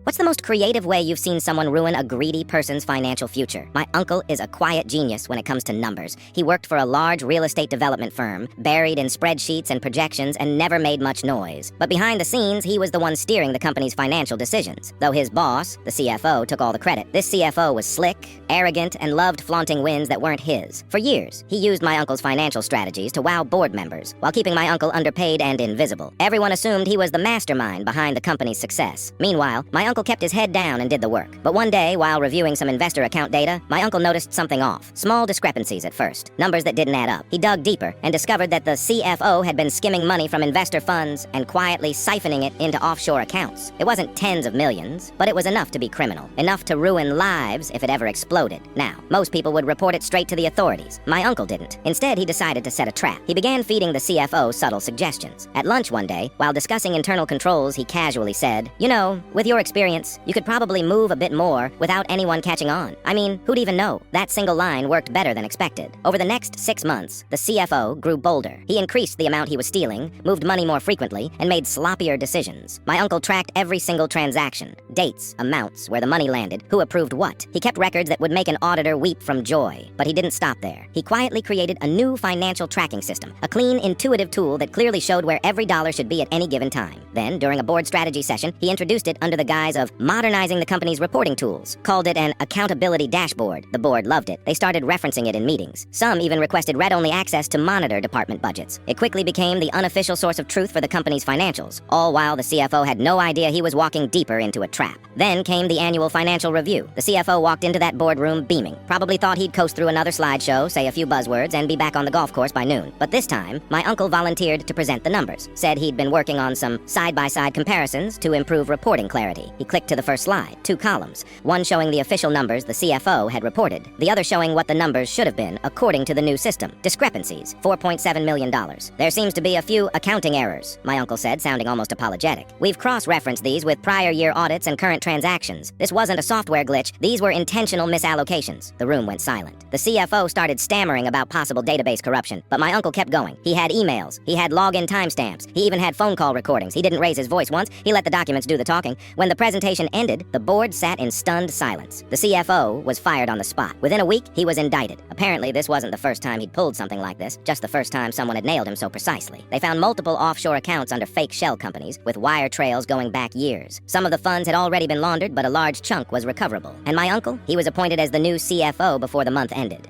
What's the most creative way you've seen someone ruin a greedy person's financial future? My uncle is a quiet genius when it comes to numbers. He worked for a large real estate development firm, buried in spreadsheets and projections, and never made much noise. But behind the scenes, he was the one steering the company's financial decisions. Though his boss, the CFO, took all the credit. This CFO was slick, arrogant, and loved flaunting wins that weren't his. For years, he used my uncle's financial strategies to wow board members, while keeping my uncle underpaid and invisible. Everyone assumed he was the mastermind behind the company's success. Meanwhile, my uncle kept his head down and did the work. But one day, while reviewing some investor account data, my uncle noticed something off. Small discrepancies at first, numbers that didn't add up. He dug deeper and discovered that the CFO had been skimming money from investor funds and quietly siphoning it into offshore accounts. It wasn't tens of millions, but it was enough to be criminal. Enough to ruin lives if it ever exploded. Now, most people would report it straight to the authorities. My uncle didn't. Instead, he decided to set a trap. He began feeding the CFO subtle suggestions. At lunch one day, while discussing internal controls, he casually said, "You know, with your experience, you could probably move a bit more without anyone catching on. I mean, who'd even know?" That single line worked better than expected. Over the next 6 months, the CFO grew bolder. He increased the amount he was stealing, moved money more frequently, and made sloppier decisions. My uncle tracked every single transaction, dates, amounts, where the money landed, who approved what. He kept records that would make an auditor weep from joy. But he didn't stop there. He quietly created a new financial tracking system, a clean, intuitive tool that clearly showed where every dollar should be at any given time. Then, during a board strategy session, he introduced it under the guise of modernizing the company's reporting tools, called it an accountability dashboard. The board loved it. They started referencing it in meetings. Some even requested read-only access to monitor department budgets. It quickly became the unofficial source of truth for the company's financials, all while the CFO had no idea he was walking deeper into a trap. Then came the annual financial review. The CFO walked into that boardroom beaming. Probably thought he'd coast through another slideshow, say a few buzzwords, and be back on the golf course by noon. But this time, my uncle volunteered to present the numbers. Said he'd been working on some side-by-side comparisons to improve reporting clarity. He clicked to the first slide, 2 columns, one showing the official numbers the CFO had reported, the other showing what the numbers should have been according to the new system. Discrepancies, $4.7 million. "There seems to be a few accounting errors," my uncle said, sounding almost apologetic. "We've cross-referenced these with prior year audits and current transactions. This wasn't a software glitch. These were intentional misallocations." The room went silent. The CFO started stammering about possible database corruption, but my uncle kept going. He had emails. He had login timestamps. He even had phone call recordings. He didn't raise his voice once. He let the documents do the talking. When the presentation ended, the board sat in stunned silence. The CFO was fired on the spot. Within a week, he was indicted. Apparently, this wasn't the first time he'd pulled something like this, just the first time someone had nailed him so precisely. They found multiple offshore accounts under fake shell companies, with wire trails going back years. Some of the funds had already been laundered, but a large chunk was recoverable. And my uncle? He was appointed as the new CFO before the month ended.